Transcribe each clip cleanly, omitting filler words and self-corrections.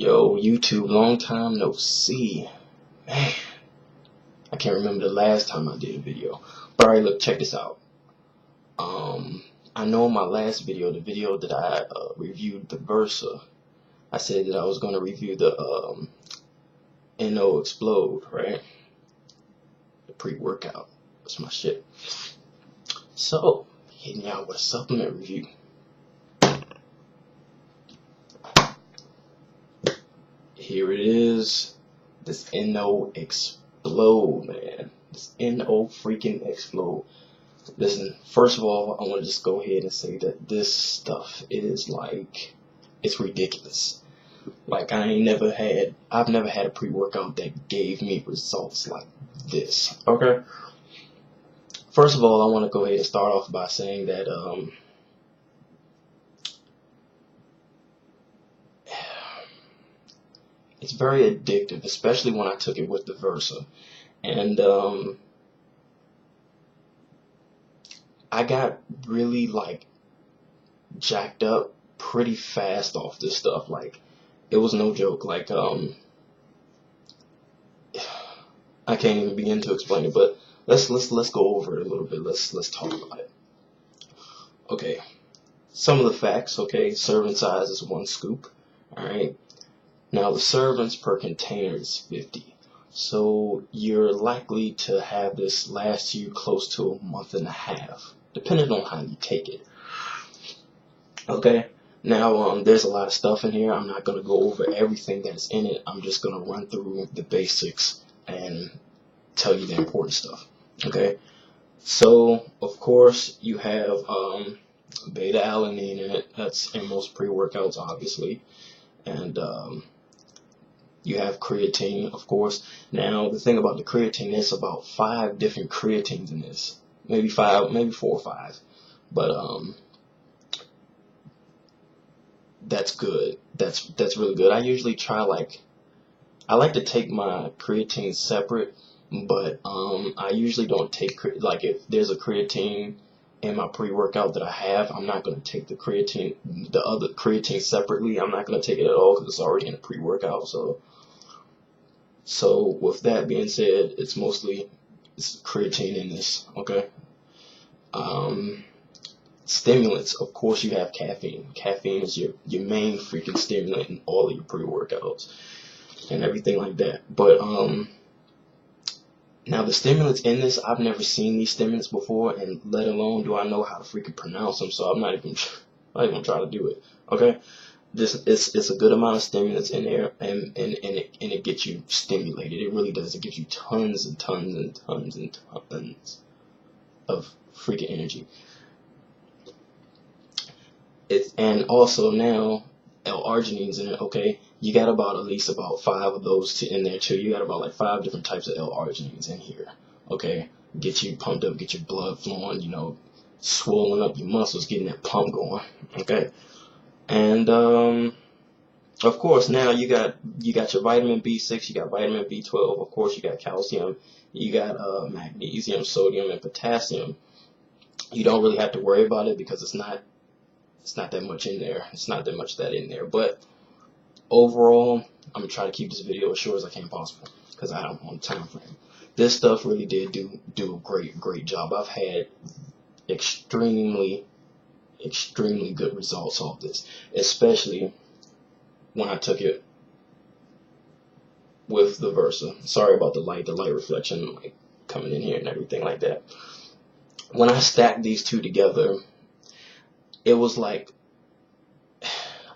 Yo, YouTube, long time no see. Man, I can't remember the last time I did a video. But alright, look, check this out. I know in my last video, the video that I reviewed the Versa, I said that I was going to review the Xplode, right? The pre-workout. That's my shit. So, hitting y'all with a supplement review. Here it is. This Xplode, man. This freaking Xplode. Listen, first of all, I want to just go ahead and say that this stuff is like, it's ridiculous. Like, I've never had a pre-workout that gave me results like this. Okay? First of all, I want to go ahead and start off by saying that, it's very addictive, especially when I took it with the Versa. And, I got really, like, jacked up pretty fast off this stuff. Like, it was no joke. Like, I can't even begin to explain it, but let's go over it a little bit. Let's talk about it. Okay. Some of the facts, okay. Serving size is 1 scoop. Alright. Now, the servings per container is 50. So, you're likely to have this last you close to a month and a half, depending on how you take it. Okay? Now, there's a lot of stuff in here. I'm not going to go over everything that's in it. I'm just going to run through the basics and tell you the important stuff. Okay? So, of course, you have beta-alanine in it. That's in most pre-workouts, obviously. And you have creatine, of course. Now, the thing about the creatine, there's about 5 different creatines in this. Maybe 4 or 5. But that's good. That's really good. I usually try, I like to take my creatine separate, but I usually don't take, like, if there's a creatine in my pre-workout that I have, I'm not going to take the other creatine separately. I'm not going to take it at all because it's already in the pre-workout. So with that being said, it's creatine in this, okay? Stimulants, of course, you have caffeine. Caffeine is your main freaking stimulant in all of your pre-workouts and everything like that. But now the stimulants in this, I've never seen these stimulants before, and let alone do I know how to freaking pronounce them. So I'm not even trying to do it. Okay, it's a good amount of stimulants in there, and it gets you stimulated. It really does. It gives you tons and tons and tons and tons of freaking energy. And also now L-arginine's in it. Okay, you got at least about 5 of those in there too. You got about like 5 different types of L-arginines in here. Okay, get you pumped up, get your blood flowing, swollen up your muscles, getting that pump going. Okay, and of course now you got your vitamin B6, you got vitamin B12, of course you got calcium, you got magnesium, sodium, and potassium. You don't really have to worry about it because it's not that much in there. It's not that much in there. But overall, I'm gonna try to keep this video as short as I can possible because I don't want a time frame. This stuff really did do a great job. I've had extremely good results off this, especially when I took it with the Versa. Sorry about the light reflection like coming in here and everything like that. When I stacked these two together, it was like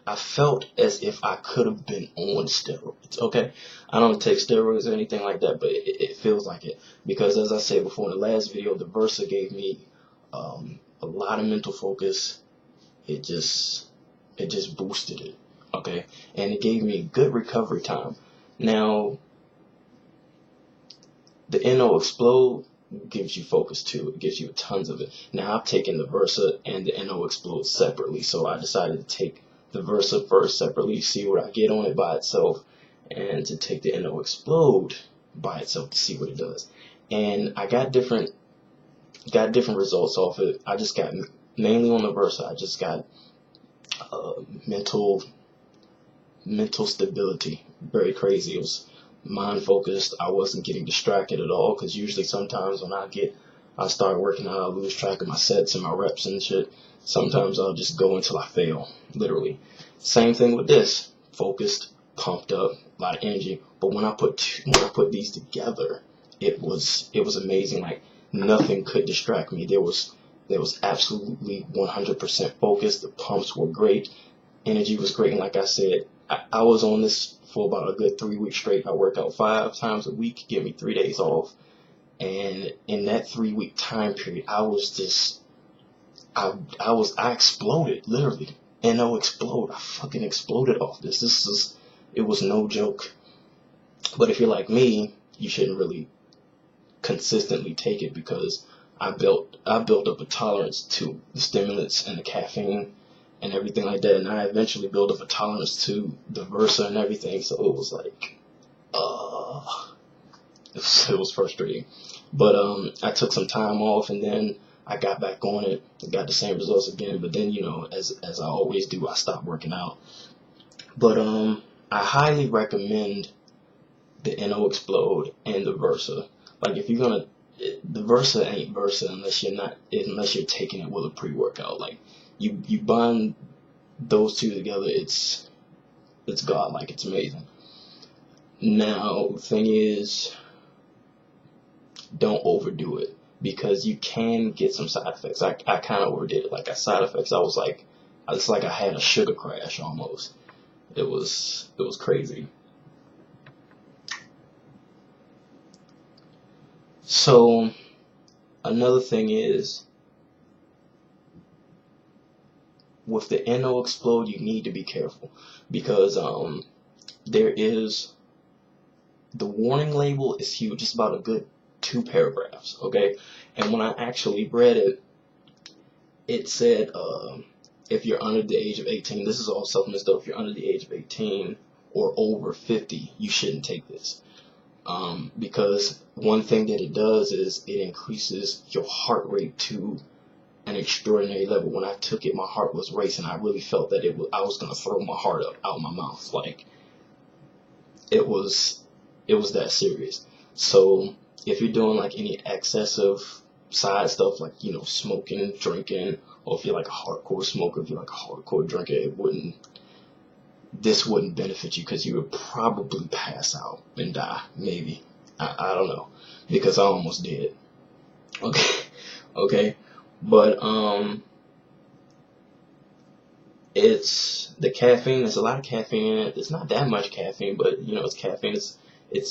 I felt as if I could have been on steroids. Okay, I don't take steroids or anything like that, but it feels like it because, as I said before in the last video, the Versa gave me a lot of mental focus. It just boosted it. Okay, and it gave me good recovery time. Now, the Xplode gives you focus too. It gives you tons of it. Now, I've taken the Versa and the Xplode separately, so I decided to take the Versa first separately, see what I get on it by itself, and to take the Xplode by itself to see what it does. And I got different results off it. I just got, mainly on the Versa, I just got mental mental stability. Very crazy. It was mind focused. I wasn't getting distracted at all, because usually sometimes when I start working out, I lose track of my sets and my reps and shit. Sometimes I'll just go until I fail, literally. Same thing with this. Focused, pumped up, a lot of energy. But when I put these together, it was amazing. Like, nothing could distract me. There was absolutely 100% focus. The pumps were great. Energy was great. And like I said, I was on this for about a good 3 weeks straight. I worked out 5 times a week, give me 3 days off. And in that 3 week time period, I exploded, literally. NO explode. I fucking exploded off this. It was no joke. But if you're like me, you shouldn't really consistently take it, because I built up a tolerance to the stimulants and the caffeine and everything like that, and I eventually built up a tolerance to the Versa and everything. So it was like, it was frustrating. But I took some time off, and then I got back on it. Got the same results again. But then, as I always do, I stopped working out. But I highly recommend the NO Xplode and the Versa. Like, if you're gonna, the Versa ain't Versa unless you're taking it with a pre-workout. Like, you bind those two together, it's godlike. It's amazing. Now, the thing is, don't overdo it, because you can get some side effects. I kind of overdid it. Like, side effects, it's like I had a sugar crash almost. It was crazy. So another thing is, with the NO Xplode, you need to be careful, because there is, the warning label is huge. It's about a good 2 paragraphs, okay? And when I actually read it, it said, if you're under the age of 18, this is all supplement stuff. If you're under the age of 18 or over 50, you shouldn't take this. Because one thing that it does is it increases your heart rate to an extraordinary level. When I took it, my heart was racing. I really felt that I was going to throw my heart out my mouth. Like, it was that serious. So if you're doing like any excessive side stuff, like, smoking, drinking, or if you're like a hardcore smoker, if you're like a hardcore drinker, this wouldn't benefit you, because you would probably pass out and die, maybe. I don't know, because I almost did. Okay, but it's the caffeine. There's a lot of caffeine in it. It's not that much caffeine, but it's caffeine. It's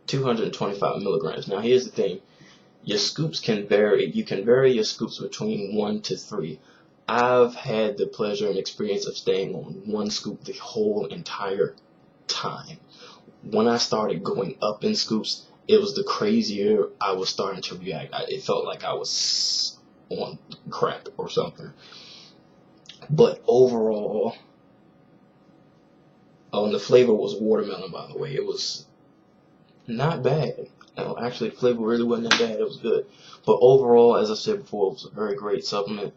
225 milligrams. Now, here's the thing. Your scoops can vary. You can vary your scoops between 1 to 3. I've had the pleasure and experience of staying on 1 scoop the whole entire time. When I started going up in scoops, it was the crazier I was starting to react. It felt like I was on crack or something. But overall, the flavor was watermelon, by the way. It was not bad. Actually, the flavor really wasn't that bad. It was good. But overall, as I said before, it was a very great supplement.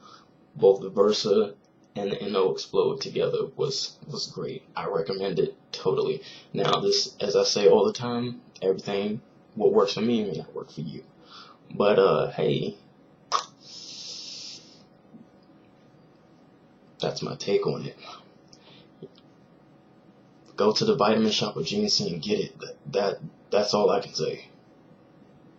Both the Versa and the NO Xplode together was great. I recommend it totally. Now, this, as I say all the time, everything, what works for me may not work for you. But, hey, that's my take on it. Go to the vitamin shop or GNC and get it. That's all I can say.